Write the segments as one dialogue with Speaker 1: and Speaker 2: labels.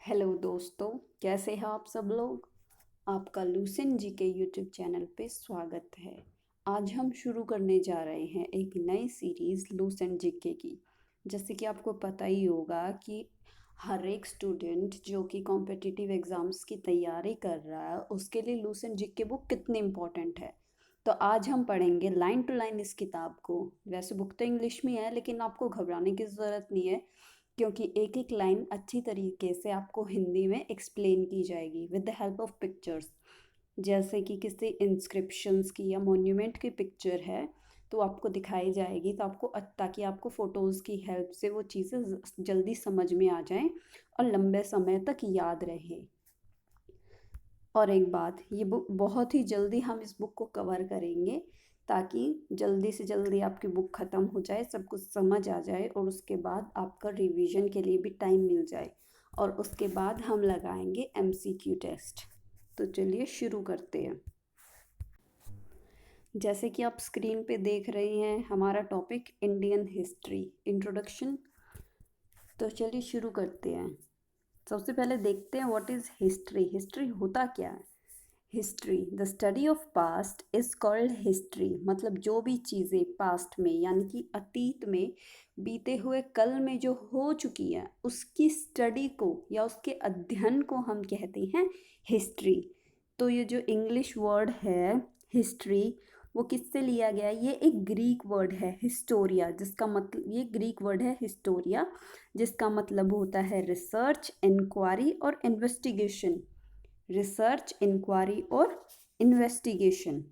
Speaker 1: Hello दोस्तों, कैसे हैं आप सब लोग। आपका लूसेंट जी के यूट्यूब चैनल पे स्वागत है। आज हम शुरू करने जा रहे हैं एक नई सीरीज़ लूसेंट जीके की। जैसे कि आपको पता ही होगा कि हर एक स्टूडेंट जो कि कॉम्पिटिटिव एग्ज़ाम्स की तैयारी कर रहा है उसके लिए लूसेंट जीके बुक कितनी इम्पोर्टेंट है। तो आज हम पढ़ेंगे लाइन टू लाइन इस किताब को। वैसे बुक तो इंग्लिश में है लेकिन आपको घबराने की ज़रूरत नहीं है, क्योंकि एक एक लाइन अच्छी तरीके से आपको हिंदी में एक्सप्लेन की जाएगी with the help of pictures. जैसे कि किसी इंस्क्रिप्शंस की या मॉन्यूमेंट की पिक्चर है तो आपको दिखाई जाएगी, तो आपको ताकि आपको फ़ोटोज़ की हेल्प से वो चीज़ें जल्दी समझ में आ जाएं और लंबे समय तक याद रहे। और एक बात, ये बुक बहुत ही जल्दी हम इस बुक को कवर करेंगे ताकि जल्दी से जल्दी आपकी बुक ख़त्म हो जाए, सब कुछ समझ आ जाए और उसके बाद आपका रिवीजन के लिए भी टाइम मिल जाए। और उसके बाद हम लगाएंगे एमसीक्यू टेस्ट। तो चलिए शुरू करते हैं। जैसे कि आप स्क्रीन पे देख रहे हैं, हमारा टॉपिक इंडियन हिस्ट्री इंट्रोडक्शन। तो चलिए शुरू करते हैं। सबसे पहले देखते हैं व्हाट इज़ हिस्ट्री। हिस्ट्री होता क्या है। History the study of past is called history. मतलब जो भी चीज़ें पास्ट में यानी कि अतीत में बीते हुए कल में जो हो चुकी है उसकी स्टडी को या उसके अध्ययन को हम कहते हैं हिस्ट्री। तो ये जो इंग्लिश वर्ड है हिस्ट्री, वो किससे लिया गया है? ये एक ग्रीक वर्ड है हिस्टोरिया, जिसका मतलब, ये ग्रीक वर्ड है हिस्टोरिया, जिसका मतलब होता है रिसर्च, इंक्वायरी और इन्वेस्टिगेशन। रिसर्च, इंक्वायरी और इन्वेस्टिगेशन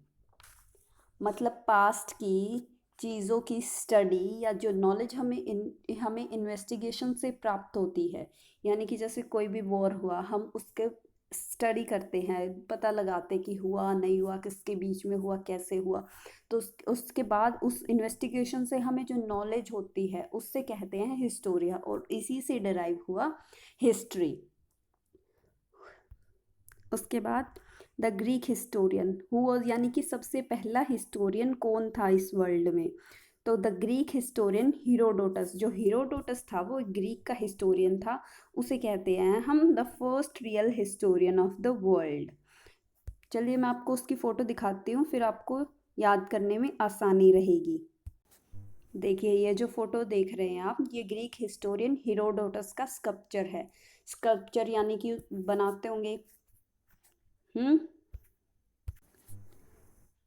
Speaker 1: मतलब पास्ट की चीज़ों की स्टडी या जो नॉलेज हमें इन्वेस्टिगेशन से प्राप्त होती है। यानी कि जैसे कोई भी वॉर हुआ, हम उसके स्टडी करते हैं, पता लगाते कि हुआ नहीं हुआ, किसके बीच में हुआ, कैसे हुआ। तो उसके बाद उस इन्वेस्टिगेशन से हमें जो नॉलेज होती है उससे कहते हैं हिस्टोरिया, और इसी से डिराइव हुआ हिस्ट्री। उसके बाद the Greek historian who was, यानी कि सबसे पहला हिस्टोरियन कौन था इस वर्ल्ड में। तो द ग्रीक हिस्टोरियन हीरोडोटस, जो हीरोडोटस था वो एक ग्रीक का हिस्टोरियन था। उसे कहते हैं हम the first real historian of the world. चलिए मैं आपको उसकी फ़ोटो दिखाती हूँ, फिर आपको याद करने में आसानी रहेगी। देखिए ये जो फोटो देख रहे हैं आप, ये ग्रीक हिस्टोरियन हीरोडोटस का स्कल्पचर है। स्कल्पचर यानी कि बनाते होंगे। हम्म।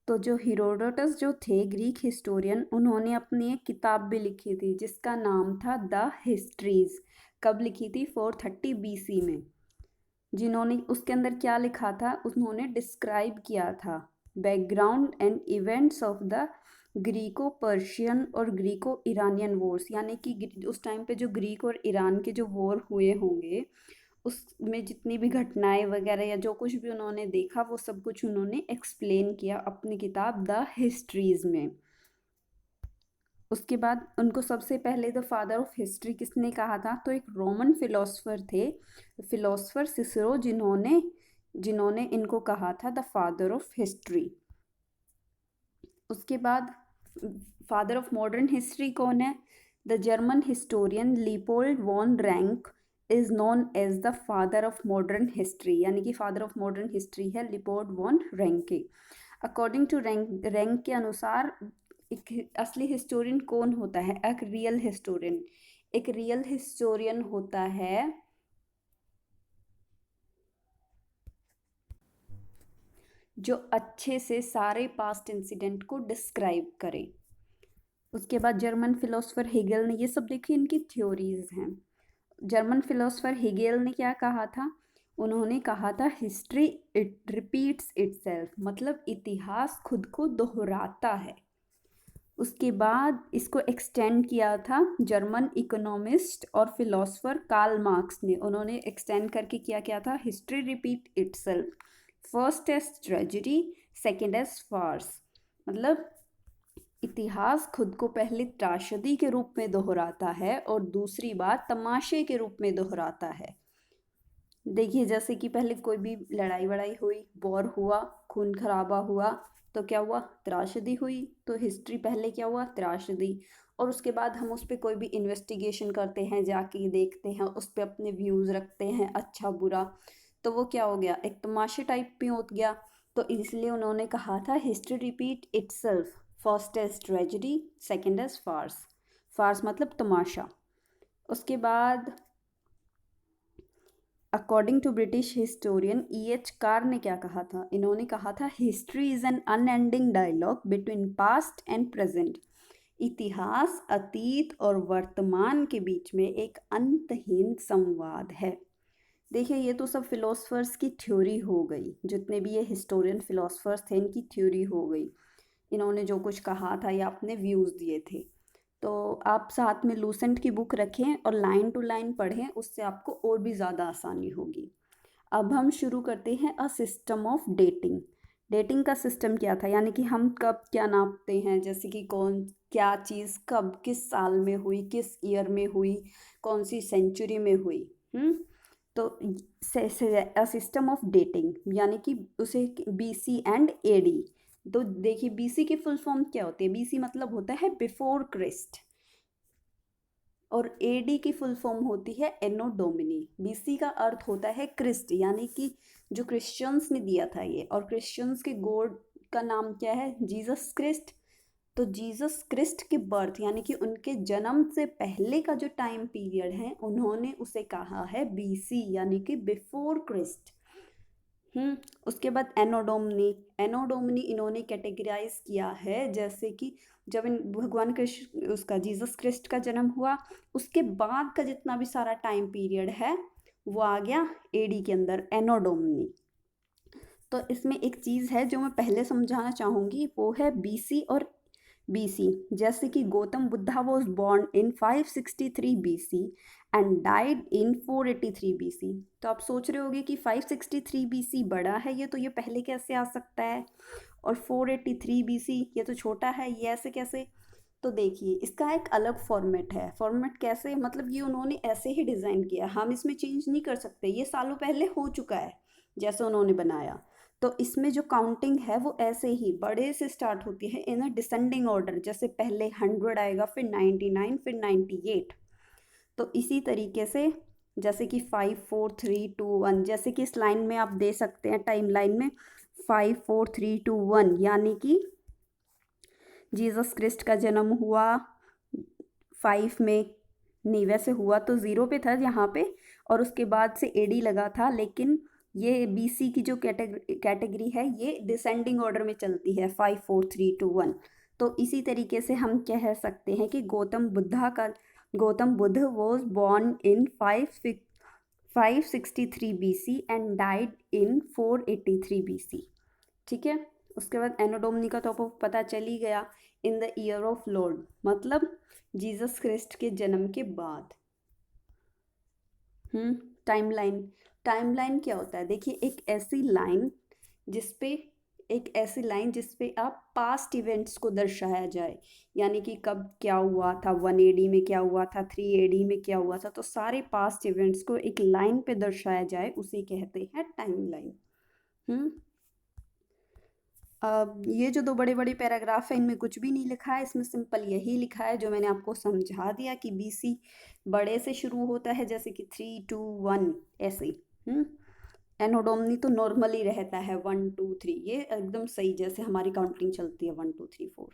Speaker 1: तो जो हीरोडोटस जो थे ग्रीक हिस्टोरियन, उन्होंने अपनी एक किताब भी लिखी थी जिसका नाम था द हिस्ट्रीज। कब लिखी थी? 430 बीसी में। जिन्होंने उसके अंदर क्या लिखा था, उन्होंने डिस्क्राइब किया था background and events of the Greco Persian और ग्रीको ईरानियन वॉर्स। यानी कि उस टाइम पे जो ग्रीक और ईरान के जो वॉर हुए होंगे उसमें जितनी भी घटनाएं वगैरह या जो कुछ भी उन्होंने देखा वो सब कुछ उन्होंने एक्सप्लेन किया अपनी किताब द हिस्ट्रीज में। उसके बाद उनको सबसे पहले द फादर ऑफ हिस्ट्री किसने कहा था? तो एक रोमन फिलोसफर थे, फिलोसफर सिसरो, जिन्होंने जिन्होंने इनको कहा था द फादर ऑफ हिस्ट्री। उसके बाद फादर ऑफ मॉडर्न हिस्ट्री कौन है? The German historian Leopold von Ranke is known as the father of modern history. यानी कि फादर ऑफ मॉडर्न हिस्ट्री है Leopold von Ranke. According to Ranke के अनुसार एक असली हिस्टोरियन कौन होता है? एक रियल हिस्टोरियन। एक रियल हिस्टोरियन होता है जो अच्छे से सारे पास्ट इंसिडेंट को डिस्क्राइब करे। उसके बाद जर्मन फिलोसफर हेगेल ने, ये सब देखिए इनकी थ्योरीज हैं। जर्मन फिलोसफर हेगेल ने क्या कहा था? उन्होंने कहा था हिस्ट्री इट रिपीट्स इटसेल्फ, मतलब इतिहास खुद को दोहराता है। उसके बाद इसको एक्सटेंड किया था जर्मन इकोनॉमिस्ट और फिलोसफर कार्ल मार्क्स ने। उन्होंने एक्सटेंड करके क्या था? History repeat itself, first as tragedy, second as farce. मतलब इतिहास खुद को पहले त्रासदी के रूप में दोहराता है और दूसरी बार तमाशे के रूप में दोहराता है। देखिए जैसे कि पहले कोई भी लड़ाई वड़ाई हुई, वॉर हुआ, खून खराबा हुआ, तो क्या हुआ, त्रासदी हुई। तो हिस्ट्री पहले क्या हुआ, त्रासदी, और उसके बाद हम उस पर कोई भी इन्वेस्टिगेशन करते हैं, जाके देखते हैं, उस पर अपने व्यूज़ रखते हैं, अच्छा बुरा, तो वो क्या हो गया, एक तमाशे टाइप में हो गया। तो इसलिए उन्होंने कहा था history repeat itself, first as tragedy, second as farce. Farce मतलब तमाशा। उसके बाद according to British historian E.H. Carr ने क्या कहा था, इन्होंने कहा था history is an unending dialogue between past and present. इतिहास अतीत और वर्तमान के बीच में एक अंतहीन संवाद है। देखिए ये तो सब फिलोसफर्स की थ्योरी हो गई, जितने भी ये हिस्टोरियन फिलोसफर्स थे इनकी थ्योरी हो गई, इन्होंने जो कुछ कहा था या अपने व्यूज़ दिए थे। तो आप साथ में लूसेंट की बुक रखें और लाइन टू लाइन पढ़ें, उससे आपको और भी ज़्यादा आसानी होगी। अब हम शुरू करते हैं a system of dating. Dating का सिस्टम क्या था, यानी कि हम कब क्या नापते हैं, जैसे कि कौन क्या चीज़ कब किस साल में हुई, किस ईयर में हुई, कौन सी सेंचुरी में हुई। तो अ सिस्टम ऑफ डेटिंग यानी कि उसे BC एंड AD। तो देखिए BC की फुल फॉर्म क्या होती है, BC मतलब होता है बिफोर क्रिस्ट, और AD की फुल फॉर्म होती है एनो डोमिनी। BC का अर्थ होता है क्रिस्ट, यानी कि जो क्रिश्चियंस ने दिया था ये, और क्रिश्चियंस के गॉड का नाम क्या है, जीसस क्रिस्ट। तो जीसस क्रिस्ट की बर्थ यानी कि उनके जन्म से पहले का जो टाइम पीरियड है उन्होंने उसे कहा है BC, यानी कि बिफोर क्रिस्ट। उसके बाद एनोडोमनी। एनोडोमनी इन्होंने कैटेगराइज किया है, जैसे कि जब इन भगवान कृष्ण उसका जीसस क्रिस्ट का जन्म हुआ, उसके बाद का जितना भी सारा टाइम पीरियड है वो आ गया AD के अंदर, एनोडोमनी। तो इसमें एक चीज़ है जो मैं पहले समझाना चाहूँगी, वो है BC और BC। जैसे कि Gautam Buddha was born in 563 BC and died in 483 BC। तो आप सोच रहे होगे कि 563 BC बड़ा है ये, तो ये पहले कैसे आ सकता है, और 483 BC ये तो छोटा है, ये ऐसे कैसे। तो देखिए इसका एक अलग फॉर्मेट है। फॉर्मेट कैसे, मतलब ये उन्होंने ऐसे ही डिज़ाइन किया, हम इसमें चेंज नहीं कर सकते, ये सालों पहले हो चुका है जैसे उन्होंने बनाया। तो इसमें जो काउंटिंग है वो ऐसे ही बड़े से स्टार्ट होती है इन अ डिसेंडिंग ऑर्डर, जैसे पहले 100 आएगा, फिर 99, फिर 98। तो इसी तरीके से जैसे कि 5 4 3 2 1, जैसे कि इस लाइन में आप दे सकते हैं टाइम लाइन में 5 4 3 2 1, यानी कि जीसस क्रिस्ट का जन्म हुआ 5 में, नहीं वैसे हुआ तो 0 पे था यहाँ पे, और उसके बाद से AD लगा था, लेकिन ये BC की जो कैटेगरी है ये डिसेंडिंग ऑर्डर में चलती है 5 4 3 2 1। तो इसी तरीके से हम कह सकते हैं कि Gautam Buddha was born in 563 BC and died in 483 BC। ठीक है। उसके बाद एनोडोमनी का तो आपको पता चल ही गया, in the year of Lord, मतलब जीसस क्रिस्ट के जन्म के बाद। टाइमलाइन। टाइमलाइन क्या होता है, देखिए एक ऐसी लाइन जिसपे आप पास्ट इवेंट्स को दर्शाया जाए, यानी कि कब क्या हुआ था, 1 AD में क्या हुआ था, 3 AD में क्या हुआ था, तो सारे पास्ट इवेंट्स को एक लाइन पे दर्शाया जाए उसे कहते हैं टाइमलाइन। अब ये जो 2 बड़े बड़े पैराग्राफ है इनमें कुछ भी नहीं लिखा है, इसमें सिंपल यही लिखा है जो मैंने आपको समझा दिया कि BC बड़े से शुरू होता है, जैसे कि 3 2 1 ऐसे। एनोडोमनी तो नॉर्मली रहता है 1 2 3, ये एकदम सही जैसे हमारी काउंटिंग चलती है 1 2 3 4।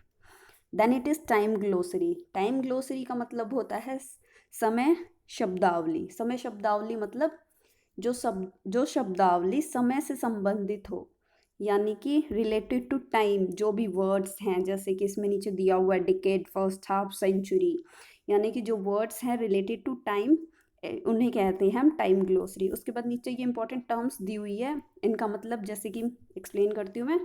Speaker 1: Then it is time glossary. Time glossary का मतलब होता है समय शब्दावली। समय शब्दावली मतलब जो शब्दावली समय से संबंधित हो, यानी कि रिलेटेड टू टाइम, जो भी वर्ड्स हैं, जैसे कि इसमें नीचे दिया हुआ है डिकेड, फर्स्ट हाफ, सेंचुरी, यानी कि जो वर्ड्स हैं रिलेटेड टू टाइम उन्हें कहते हैं हम टाइम ग्लोसरी। उसके बाद नीचे ये इंपॉर्टेंट टर्म्स दी हुई है, इनका मतलब जैसे कि एक्सप्लेन करती हूँ मैं।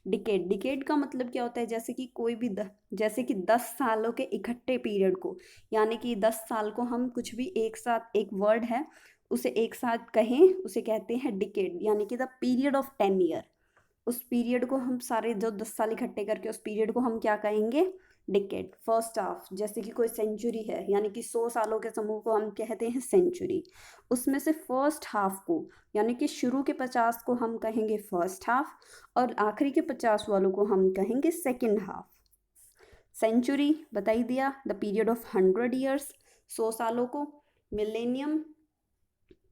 Speaker 1: डिकेड, डिकेड का मतलब क्या होता है, जैसे कि कोई भी जैसे कि 10 सालों के इकट्ठे पीरियड को, यानी कि 10 साल को हम कुछ भी एक साथ, एक वर्ड है उसे एक साथ कहें, उसे कहते हैं डिकेड, यानी कि द पीरियड ऑफ 10 ईयर। उस पीरियड को हम सारे जो 10 साल इकट्ठे करके उस पीरियड को हम क्या कहेंगे, डिकेड, फर्स्ट हाफ, जैसे कि कोई सेंचुरी है यानी कि 100 सालों के समूह को हम कहते हैं सेंचुरी। उसमें से फर्स्ट हाफ को यानी कि शुरू के 50 को हम कहेंगे फर्स्ट हाफ और आखिरी के 50 वालों को हम कहेंगे सेकेंड हाफ। सेंचुरी बता ही दिया, द पीरियड ऑफ 100 ईयर्स, 100 सालों को। Millennium,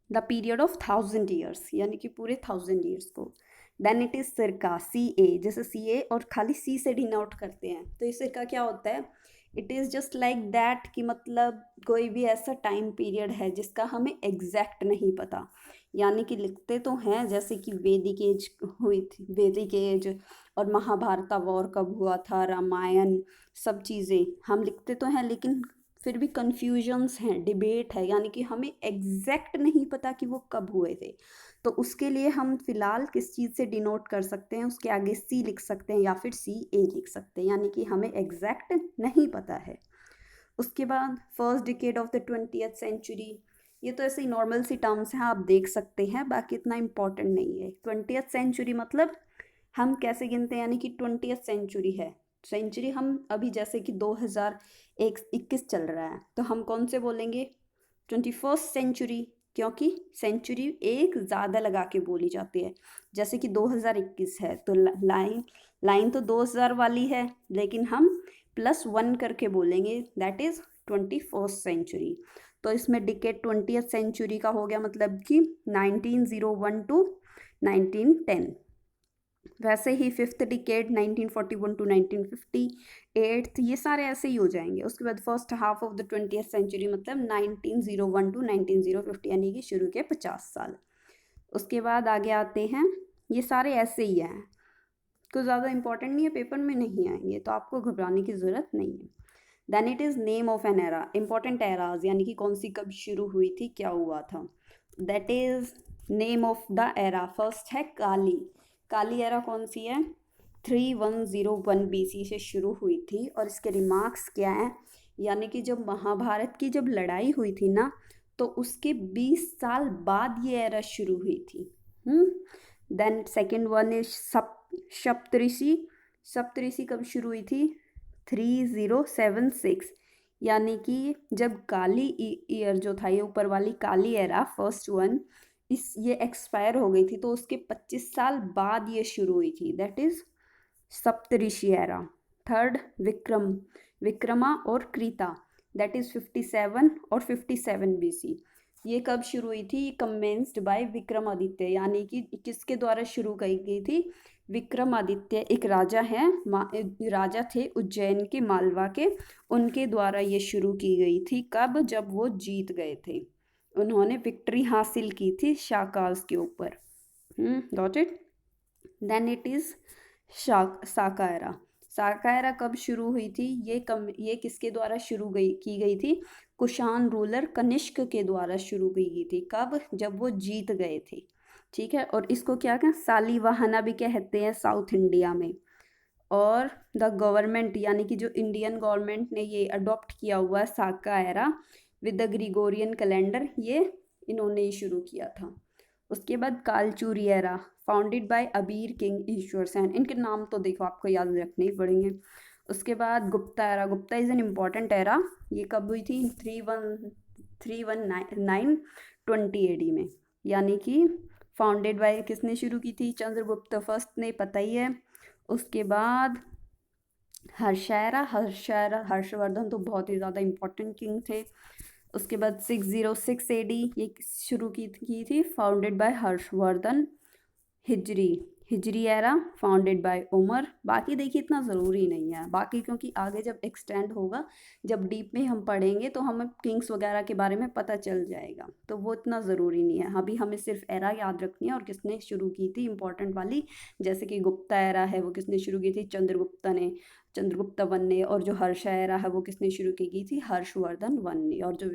Speaker 1: the period of 1000 years यानी कि पूरे 1000 ईयर्स को। देन इट इज सिरका, सी ए, जैसे सी ए और खाली सी से डिनोट करते हैं, तो ये सिरका क्या होता है? It is just like that कि मतलब कोई भी ऐसा टाइम पीरियड है जिसका हमें एग्जैक्ट नहीं पता, यानी कि लिखते तो हैं जैसे कि वैदिक एज हुई थी, वैदिक एज और महाभारत वॉर कब हुआ था, रामायण, सब चीज़ें हम लिखते तो हैं, लेकिन फिर भी कन्फ्यूजन्स हैं, डिबेट है, यानी कि हमें एग्जैक्ट नहीं पता कि वो कब हुए थे। तो उसके लिए हम फिलहाल किस चीज़ से डिनोट कर सकते हैं? उसके आगे सी लिख सकते हैं या फिर सी ए लिख सकते हैं, यानी कि हमें एग्जैक्ट नहीं पता है। उसके बाद first decade of the 20th century, ये तो ऐसे ही नॉर्मल सी टर्म्स हैं, आप देख सकते हैं, बाकी इतना इम्पोर्टेंट नहीं है। 20th सेंचुरी मतलब हम कैसे गिनते हैं, यानी कि 20th सेंचुरी है, सेंचुरी हम अभी जैसे कि 2021 चल रहा है, तो हम कौन से बोलेंगे? 21st सेंचुरी, क्योंकि सेंचुरी एक ज़्यादा लगा के बोली जाती है। जैसे कि 2021 है तो लाइन तो 2000 वाली है, लेकिन हम +1 करके बोलेंगे, दैट इज़ 21st सेंचुरी। तो इसमें डिकेड 20th सेंचुरी का हो गया, मतलब कि 1901 टू 1910। वैसे ही फिफ्थ डिकेड 1941 टू 1950, एट्थ, ये सारे ऐसे ही हो जाएंगे। उसके बाद first half of the 20th century मतलब 1901 टू 1950, यानी कि शुरू के 50 साल। उसके बाद आगे आते हैं, ये सारे ऐसे ही हैं, कुछ ज़्यादा इंपॉर्टेंट नहीं है, पेपर में नहीं आएंगे, तो आपको घबराने की ज़रूरत नहीं है। Then it is name of an era, important eras, यानी कि कौन सी कब शुरू हुई थी, क्या हुआ था। That is name of the era, first है काली। काली एरा कौन सी है? 3101 BC से शुरू हुई थी, और इसके रिमार्क्स क्या हैं, यानी कि जब महाभारत की जब लड़ाई हुई थी ना, तो उसके 20 साल बाद ये एरा शुरू हुई थी। देन सेकेंड वन इज सप्तऋषि। सप्तऋषि कब शुरू हुई थी? 3076, यानी कि जब काली ईयर जो था, ये ऊपर वाली काली एरा फर्स्ट वन, ये एक्सपायर हो गई थी, तो उसके 25 साल बाद ये शुरू हुई थी, that is Saptarishi era. Third Vikrama और कृता, दैट इज 57 और 57 BC। ये कब शुरू हुई थी? कमेंस्ड बाय विक्रमादित्य, यानी कि किसके द्वारा शुरू की गई थी? विक्रमादित्य एक राजा है, राजा थे उज्जैन के, मालवा के, उनके द्वारा ये शुरू की गई थी। कब? जब वो जीत गए थे, उन्होंने विक्ट्री हासिल की थी शाकास के ऊपर। Got it? Then it is Saka era. Saka era कब शुरू हुई थी? ये किसके द्वारा की गई थी? कुषाण रूलर कनिष्क के द्वारा शुरू की गई थी। कब? जब वो जीत गए थे, ठीक है। और इसको क्या कहते हैं? सालीवाहना भी कहते हैं साउथ इंडिया में। और द गवर्नमेंट, यानी कि जो इंडियन गवर्नमेंट ने ये अडॉप्ट किया हुआ है Saka era with the Gregorian calendar, ये इन्होंने ही शुरू किया था। उसके बाद Kalachuri era, founded by Abhira king Ishwar Sen, इनके नाम तो देखो आपको याद रखने ही पड़ेंगे। उसके बाद Gupta era, Gupta is an important era, ये कब हुई थी? 319 20 AD में, यानी कि फाउंडेड बाय किसने शुरू की थी? चंद्रगुप्त फर्स्ट ने, पता ही है। उसके बाद हर्षवर्धन तो बहुत ही ज़्यादा इम्पोर्टेंट किंग थे। उसके बाद 606 AD ये शुरू की थी, founded by Harshavardhana. Hijri era founded by Umar. बाकी देखिए इतना ज़रूरी नहीं है, बाकी क्योंकि आगे जब एक्सटेंड होगा, जब डीप में हम पढ़ेंगे तो हमें किंग्स वगैरह के बारे में पता चल जाएगा, तो वो इतना ज़रूरी नहीं है। अभी हमें सिर्फ एरा याद रखनी है और किसने शुरू की थी इंपॉर्टेंट वाली, जैसे कि गुप्ता एरा है वो किसने शुरू की थी? चंद्रगुप्त वन ने। और जो हर्ष एरा है वो किसने शुरू की गई थी? हर्षवर्धन वन ने। और जो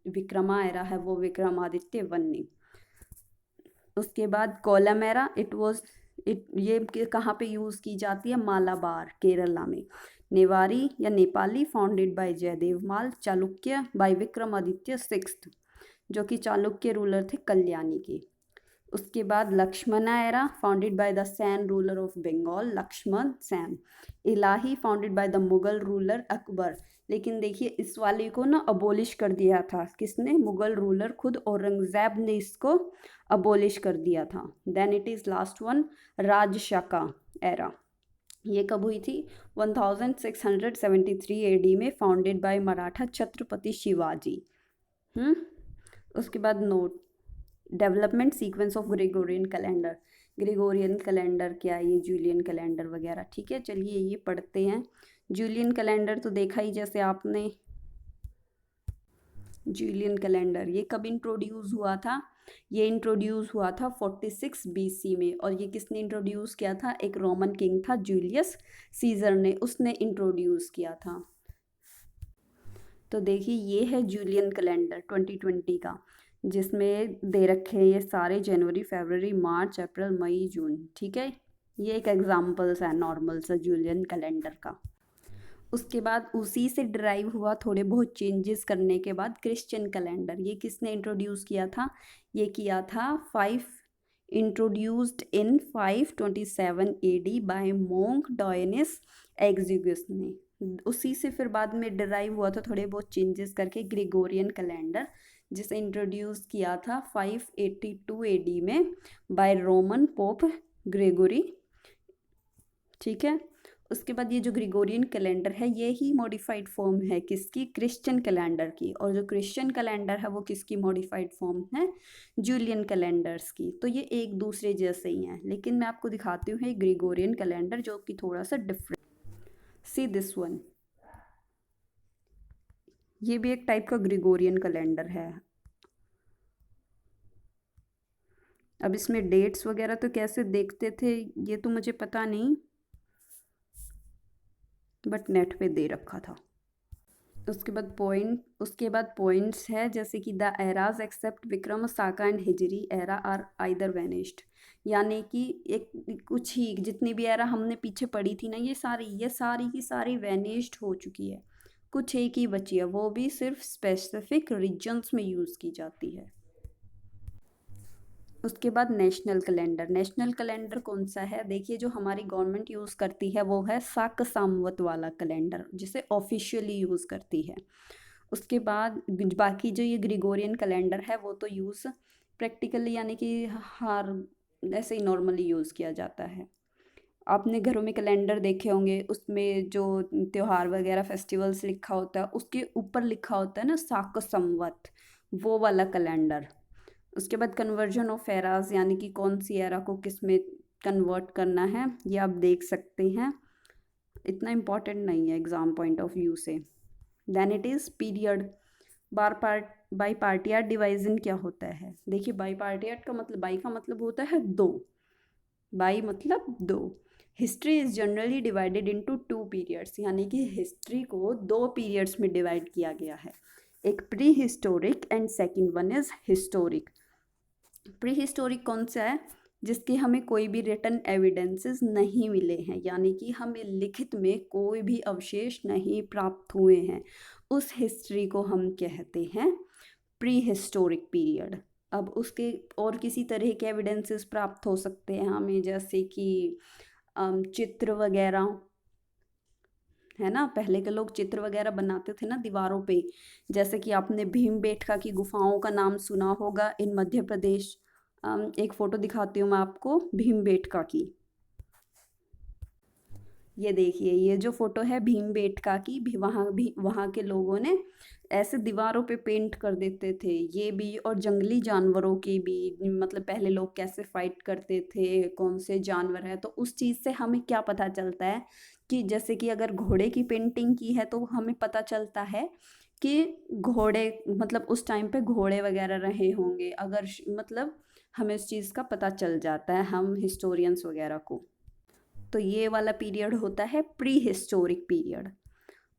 Speaker 1: विक्रमा एरा है वो विक्रमादित्य वन ने। उसके बाद कोलम एरा, ये कहाँ पे यूज़ की जाती है? मालाबार, केरला में। नेवारी या Nepali, founded by Jayadevamalla. Chalukya by Vikramaditya 6th, जो कि चालुक्य रूलर थे कल्याणी के। उसके बाद Lakshmana era founded by the Sen ruler of Bengal, Lakshman Sen. Ilahi founded by the Mughal ruler Akbar. लेकिन देखिए इस वाले को ना अबोलिश कर दिया था, किसने? मुगल रूलर खुद औरंगजेब ने इसको अबोलिश कर दिया था। Then it is last one, Rajshaka era. ये कब हुई थी? 1673 एडी में, फाउंडेड बाय मराठा छत्रपति शिवाजी। उसके बाद note, development sequence of Gregorian calendar. Gregorian calendar क्या है, ये जूलियन कैलेंडर वगैरह, ठीक है। चलिए ये पढ़ते हैं। जूलियन कैलेंडर तो देखा ही जैसे आपने। जूलियन कैलेंडर ये कब इंट्रोड्यूस हुआ था? ये इंट्रोड्यूस हुआ था 46 BC में। और ये किसने इंट्रोड्यूस किया था? एक रोमन किंग था जूलियस सीजर ने, उसने इंट्रोड्यूस किया था। तो देखिए ये है जूलियन कैलेंडर 2020 का, जिसमें दे रखे हैं ये सारे जनवरी, फरवरी, मार्च, अप्रैल, मई, जून, ठीक है। ये एक एग्जाम्पल्स है नॉर्मल सा जूलियन कैलेंडर का। उसके बाद उसी से ड्राइव हुआ, थोड़े बहुत चेंजेस करने के बाद, क्रिश्चियन कैलेंडर। ये किसने इंट्रोड्यूस किया था? ये किया था introduced in 527 AD by monk Dionysius Exiguus ने। उसी से फिर बाद में डिराइव हुआ था, थोड़े बहुत चेंजेस करके, ग्रेगोरियन कैलेंडर, जिसे इंट्रोड्यूस किया था 582 AD में बाय रोमन पोप ग्रेगोरी, ठीक है। उसके बाद ये जो ग्रेगोरियन कैलेंडर है ये ही मॉडिफाइड फॉर्म है किसकी? क्रिश्चियन कैलेंडर की। और जो क्रिश्चियन कैलेंडर है वो किसकी मॉडिफाइड फॉर्म है? जूलियन कैलेंडर्स की। तो ये एक दूसरे जैसे ही हैं, लेकिन मैं आपको दिखाती हूँ ग्रेगोरियन कैलेंडर जो कि थोड़ा सा डिफरेंट। सी दिस वन, ये भी एक टाइप का ग्रेगोरियन कैलेंडर है। अब इसमें डेट्स वगैरह तो कैसे देखते थे ये तो मुझे पता नहीं, बट नेट पे दे रखा था। उसके बाद पॉइंट्स है, जैसे कि the eras except Vikram Saka and Hijri era are either vanished. यानी कि एक कुछ ही जितनी भी एरा हमने पीछे पढ़ी थी ना, ये सारी की सारी वैनिश्ड हो चुकी है। कुछ एक ही बची है, वो भी सिर्फ स्पेसिफिक रीजन्स में यूज़ की जाती है। उसके बाद नेशनल कैलेंडर। नेशनल कैलेंडर कौन सा है? देखिए जो हमारी गवर्नमेंट यूज़ करती है वो है साक सामवत वाला कैलेंडर, जिसे ऑफिशियली यूज़ करती है। उसके बाद बाकी जो ये ग्रेगोरियन कैलेंडर है वो तो यूज़ प्रैक्टिकली, यानी कि हर ऐसे ही नॉर्मली यूज़ किया जाता है। आपने घरों में कैलेंडर देखे होंगे, उसमें जो त्योहार वगैरह फेस्टिवल्स लिखा होता है उसके ऊपर लिखा होता है ना साक संवत, वो वाला कैलेंडर। उसके बाद कन्वर्जन ऑफ एराज, यानी कि कौन सी एरा को किस में कन्वर्ट करना है, ये आप देख सकते हैं। इतना इम्पॉर्टेंट नहीं है एग्ज़ाम पॉइंट ऑफ व्यू से। Then it is period. Bipartite division क्या होता है? देखिए बाई पार्टियाट का मतलब, बाई का मतलब होता है दो, बाई मतलब दो। History is generally divided into 2 periods, यानी कि हिस्ट्री को 2 पीरियड्स में डिवाइड किया गया है, एक pre historic and second one is historic. Pre historic कौन सा है? जिसके हमें कोई भी रिटन एविडेंसेस नहीं मिले हैं, यानी कि हमें लिखित में कोई भी अवशेष नहीं प्राप्त हुए हैं, उस हिस्ट्री को हम कहते हैं प्री हिस्टोरिक पीरियड। अब उसके और किसी तरह के एविडेंसेस प्राप्त हो सकते हैं हमें, जैसे कि चित्र वगैरह, है ना। पहले के लोग चित्र वगैरह बनाते थे ना दीवारों पे, जैसे कि आपने भीमबेटका की गुफाओं का नाम सुना होगा इन मध्य प्रदेश। एक फ़ोटो दिखाती हूँ मैं आपको भीमबेटका की। ये देखिए ये जो फ़ोटो है भीमबेटका की, भी वहाँ के लोगों ने ऐसे दीवारों पे पेंट कर देते थे ये भी। और जंगली जानवरों की भी, मतलब पहले लोग कैसे फाइट करते थे, कौन से जानवर है, तो उस चीज़ से हमें क्या पता चलता है कि जैसे कि अगर घोड़े की पेंटिंग की है तो हमें पता चलता है कि घोड़े, मतलब उस टाइम पे घोड़े वगैरह रहे होंगे, अगर मतलब हमें इस चीज़ का पता चल जाता है हम हिस्टोरियंस वगैरह को। तो ये वाला पीरियड होता है प्री हिस्टोरिक पीरियड।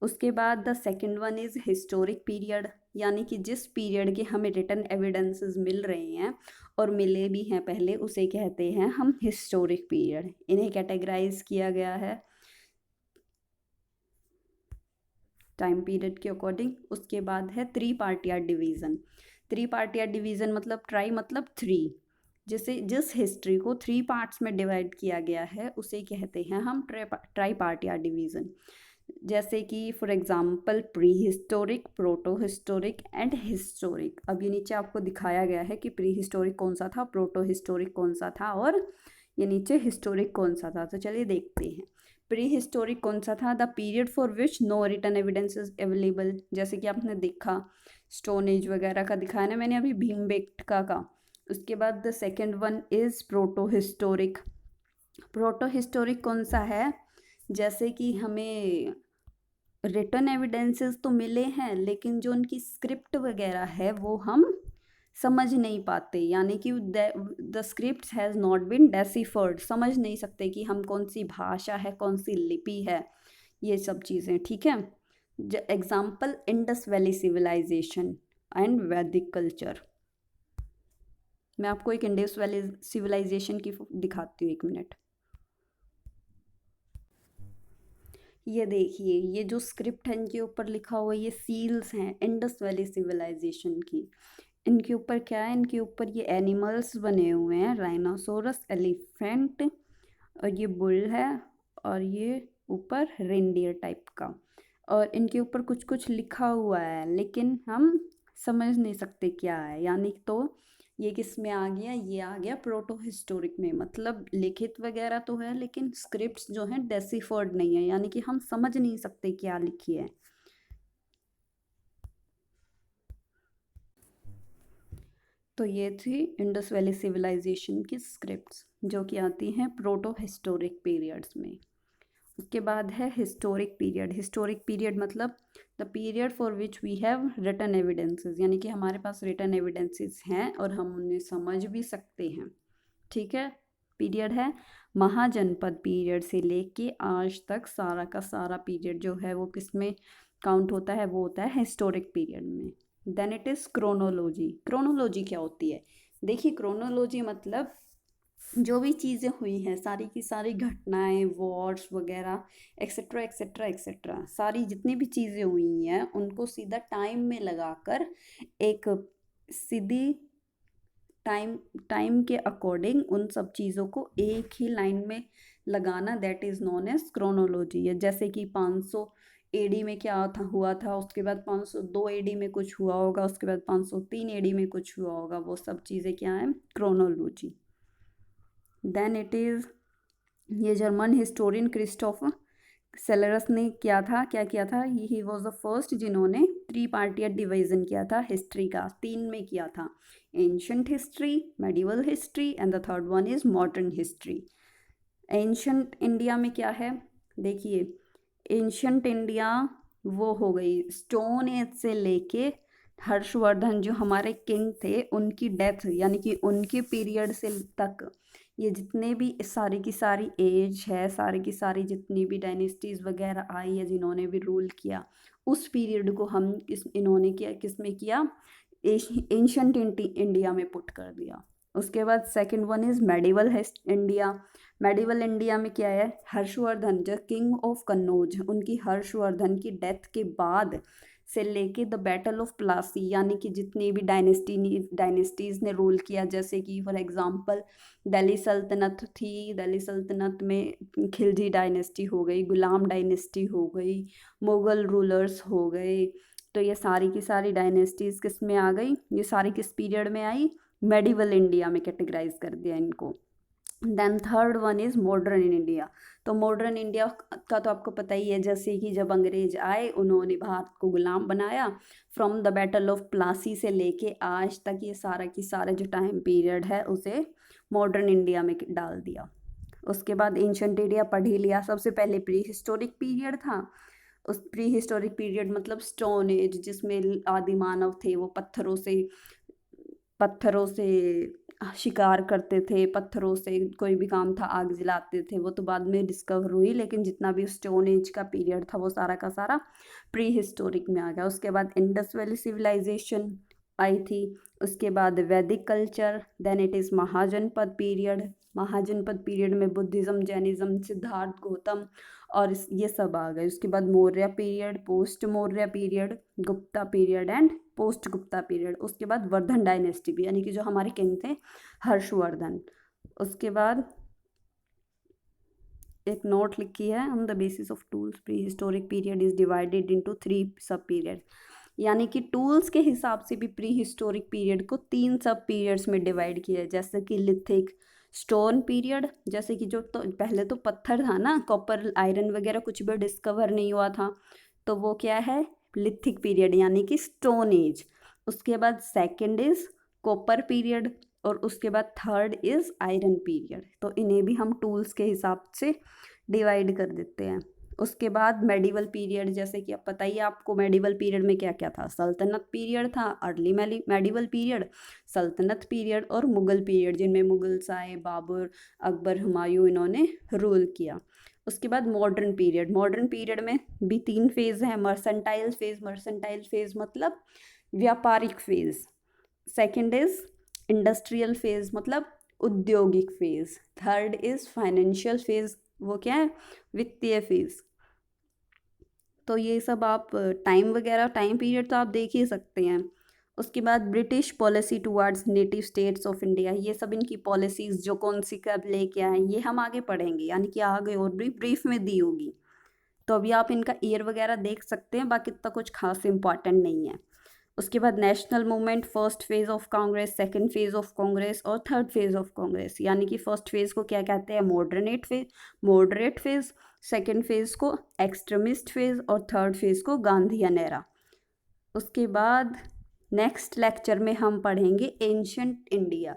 Speaker 1: उसके बाद the second one is historic period, यानी कि जिस पीरियड के हमें रिटन एविडेंसेस मिल रहे हैं और मिले भी हैं पहले, उसे कहते हैं हम हिस्टोरिक पीरियड। इन्हें कैटेगराइज किया गया है टाइम पीरियड के अकॉर्डिंग। उसके बाद है 3 पार्टियाट डिवीज़न। 3 पार्टियाट डिवीज़न मतलब ट्राई मतलब 3, जैसे जिस हिस्ट्री को 3 पार्ट्स में डिवाइड किया गया है उसे कहते हैं हम ट्राई पार्ट या डिवीज़न। जैसे कि for example pre historic, proto historic and historic. अब ये नीचे आपको दिखाया गया है कि प्री हिस्टोरिक कौन सा था, प्रोटो हिस्टोरिक कौन सा था और ये नीचे हिस्टोरिक कौन सा था। तो चलिए देखते हैं। प्री हिस्टोरिक कौन सा था? The period for which no written evidence is available. जैसे कि आपने देखा स्टोन एज वगैरह का दिखाया ना मैंने अभी, भीमबेटका का। उसके बाद the second one is proto historic. Proto historic कौन सा है? जैसे कि हमें रिटन एविडेंसेस तो मिले हैं लेकिन जो उनकी स्क्रिप्ट वगैरह है वो हम समझ नहीं पाते, यानी कि the script has not been deciphered. समझ नहीं सकते कि हम कौन सी भाषा है, कौन सी लिपि है, ये सब चीज़ें। ठीक है। Example Indus valley civilisation and वैदिक कल्चर। मैं आपको एक इंडस वैली सिविलाइजेशन की दिखाती हूँ, 1 मिनट। ये देखिए, ये जो स्क्रिप्ट है इनके ऊपर लिखा हुआ ये सील्स हैं इंडस वैली सिविलाइजेशन की। इनके ऊपर क्या है? इनके ऊपर ये एनिमल्स बने हुए हैं, राइनोसोरस, एलिफेंट, और ये बुल है, और ये ऊपर रेनडियर टाइप का। और इनके ऊपर कुछ कुछ लिखा हुआ है लेकिन हम समझ नहीं सकते क्या है। यानी तो ये किस में आ गया? ये आ गया प्रोटो हिस्टोरिक में। मतलब लिखित वगैरह तो है लेकिन स्क्रिप्ट्स जो हैं डेसिफर्ड नहीं है, यानी कि हम समझ नहीं सकते क्या लिखी है। तो ये थी इंडस वैली सिविलाइजेशन की स्क्रिप्ट्स जो कि आती हैं प्रोटो हिस्टोरिक पीरियड्स में। उसके बाद है हिस्टोरिक पीरियड। हिस्टोरिक पीरियड मतलब the period for which we have written evidences, यानी कि हमारे पास रिटन एविडेंसेस हैं और हम उन्हें समझ भी सकते हैं। ठीक है। पीरियड है महाजनपद पीरियड से लेके आज तक सारा का सारा पीरियड जो है वो किस में काउंट होता है? वो होता है हिस्टोरिक पीरियड में। Then it is chronology. Chronology क्या होती है? देखिए, क्रोनोलॉजी मतलब जो भी चीज़ें हुई हैं, सारी की सारी घटनाएं, वॉर्स वगैरह, एक्सेट्रा एक्सेट्रा एक्सेट्रा, सारी जितनी भी चीज़ें हुई हैं उनको सीधा टाइम में लगाकर एक सीधी टाइम के अकॉर्डिंग उन सब चीज़ों को एक ही लाइन में लगाना, that is known as chronology. है जैसे कि 500 एडी में क्या था हुआ था, उसके बाद 502 एडी में कुछ हुआ होगा, उसके बाद 503 एडी में कुछ हुआ होगा, वो सब चीज़ें क्या है? क्रोनोलॉजी। देन इट इज़, ये जर्मन हिस्टोरियन क्रिस्टोफ सेलरस ने क्या किया था? ही वॉज द फर्स्ट जिन्होंने 3 पार्टियट डिवीजन किया था हिस्ट्री का, 3 में किया था। Ancient history, medieval history and the third one is modern history. Ancient India में क्या है? देखिए, एंशंट इंडिया वो हो गई स्टोन एज से लेके हर्षवर्धन जो हमारे किंग थे उनकी डेथ, यानी कि उनके पीरियड से तक ये जितने भी सारी की सारी एज है, सारी की सारी जितनी भी डायनेस्टीज़ वगैरह आई है जिन्होंने भी रूल किया, उस पीरियड को हम इन्होंने किया किस में किया? एंशंट इंडिया में पुट कर दिया। उसके बाद second one is medieval India. Medieval India में क्या है? हर्षवर्धन जो किंग ऑफ कन्नौज, उनकी हर्षवर्धन की डेथ के बाद से लेके द बैटल ऑफ प्लासी, यानी कि जितनी भी डायनेस्टीज़ ने रूल किया, जैसे कि फॉर एग्जांपल दिल्ली सल्तनत थी, दिल्ली सल्तनत में खिलजी डायनेस्टी हो गई, गुलाम डायनेस्टी हो गई, मुग़ल रूलर्स हो गए। तो ये सारी की सारी डायनेस्टीज़ किस में आ गई? ये सारी किस पीरियड में आई? मेडिवल इंडिया में कैटेगराइज कर दिया इनको। Then third one is modern India. तो मॉडर्न इंडिया का तो आपको पता ही है, जैसे कि जब अंग्रेज आए उन्होंने भारत को गुलाम बनाया, from the battle of Plassey से लेके आज तक ये सारा की सारा जो टाइम पीरियड है उसे मॉडर्न इंडिया में डाल दिया। उसके बाद एंशंट इंडिया पढ़ ही लिया। सबसे पहले प्री हिस्टोरिक पीरियड था। उस प्री हिस्टोरिक पीरियड मतलब स्टोन एज, जिसमें आदि मानव थे, वो पत्थरों से शिकार करते थे, पत्थरों से कोई भी काम था आग जलाते थे। वो तो बाद में डिस्कवर हुई, लेकिन जितना भी स्टोन एज का पीरियड था वो सारा का सारा प्री हिस्टोरिक में आ गया। उसके बाद इंडस वैली सिविलाइजेशन आई थी। उसके बाद Vedic culture. Then it is Mahajanapada period. Mahajanapada period में बुद्धिज़्म, जैनिज़्म, सिद्धार्थ गौतम और ये सब आ गए। उसके बाद Maurya period, post Maurya period, Gupta period and post Gupta period. उसके बाद वर्धन डायनेस्टी भी, यानी कि जो हमारे किंग थे हर्षवर्धन। उसके बाद एक नोट लिखी है, on the basis of tools pre historic period is divided into 3 सब पीरियड, यानी कि टूल्स के हिसाब से भी प्री हिस्टोरिक पीरियड को 3 सब पीरियड्स में डिवाइड किया है, जैसे कि लिथिक स्टोन पीरियड, जैसे कि जो तो पहले तो पत्थर था ना, कॉपर आयरन वगैरह कुछ भी डिस्कवर नहीं हुआ था, तो वो क्या है लिथिक पीरियड यानी कि स्टोन एज। उसके बाद सेकंड इज कॉपर पीरियड और उसके बाद थर्ड इज आयरन पीरियड। तो इन्हें भी हम टूल्स के हिसाब से डिवाइड कर देते हैं। उसके बाद मेडिवल पीरियड, जैसे कि अब बताइए आपको मेडिवल पीरियड में क्या क्या था। सल्तनत पीरियड था, अर्ली मेडिवल पीरियड, सल्तनत पीरियड और मुगल पीरियड, जिनमें मुगल्स आए, बाबर, अकबर, हुमायूं, इन्होंने रूल किया। उसके बाद मॉडर्न पीरियड, मॉडर्न पीरियड में भी 3 फेज हैं। मर्सेंटाइल फेज, मर्सेंटाइल फेज मतलब व्यापारिक phase. Second is industrial phase मतलब औद्योगिक phase. Third is financial phase, वो क्या है वित्तीय फेज। तो ये सब आप टाइम वगैरह टाइम पीरियड तो आप देख ही सकते हैं। उसके बाद British policy towards native states of India, ये सब इनकी पॉलिसीज जो कौन सी कब लेके आए ये हम आगे पढ़ेंगे, यानी कि आगे और भी ब्रीफ में दी होगी। तो अभी आप इनका ईयर वगैरह देख सकते हैं, बाकी इतना कुछ खास इंपॉर्टेंट नहीं है। उसके बाद national movement, first phase of Congress, second phase of Congress और थर्ड फेज ऑफ कांग्रेस, यानी कि फर्स्ट फेज को क्या कहते हैं मॉडरेट फेज, सेकंड फेज को एक्सट्रीमिस्ट फेज और थर्ड फेज को गांधीयन एरा। उसके बाद नेक्स्ट लेक्चर में हम पढ़ेंगे एंशंट इंडिया।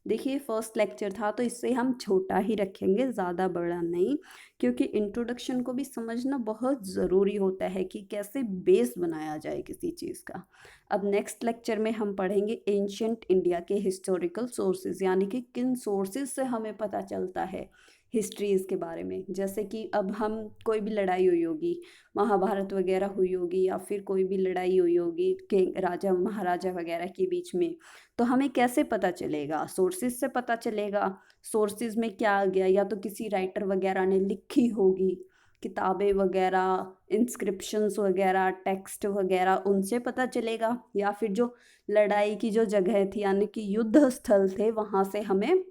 Speaker 1: देखिए फर्स्ट लेक्चर था तो इससे हम छोटा ही रखेंगे, ज़्यादा बड़ा नहीं, क्योंकि इंट्रोडक्शन को भी समझना बहुत ज़रूरी होता है कि कैसे बेस बनाया जाए किसी चीज़ का। अब नेक्स्ट लेक्चर में हम पढ़ेंगे एंशंट इंडिया के हिस्टोरिकल सोर्सेज, यानी कि किन सोर्सेज से हमें पता चलता है हिस्ट्रीज़ के बारे में। जैसे कि अब हम कोई भी लड़ाई हुई होगी, महाभारत वगैरह हुई होगी, या फिर कोई भी लड़ाई हुई होगी के राजा महाराजा वगैरह के बीच में, तो हमें कैसे पता चलेगा, सोर्सेज से पता चलेगा। सोर्सेज में क्या आ गया, या तो किसी राइटर वगैरह ने लिखी होगी किताबें वगैरह, इंस्क्रिप्शंस वगैरह, टेक्स्ट वगैरह, उनसे पता चलेगा, या फिर जो लड़ाई की जो जगह थी यानी कि युद्ध स्थल थे वहाँ से हमें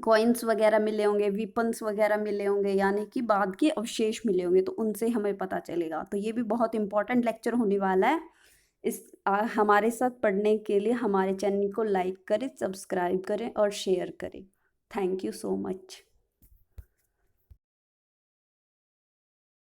Speaker 1: कॉइन्स वगैरह मिले होंगे, वीपन्स वगैरह मिले होंगे, यानी कि बाद के अवशेष मिले होंगे, तो उनसे हमें पता चलेगा। तो ये भी बहुत इंपॉर्टेंट लेक्चर होने वाला है। हमारे साथ पढ़ने के लिए हमारे चैनल को लाइक करें, सब्सक्राइब करें और शेयर करें। Thank you so much.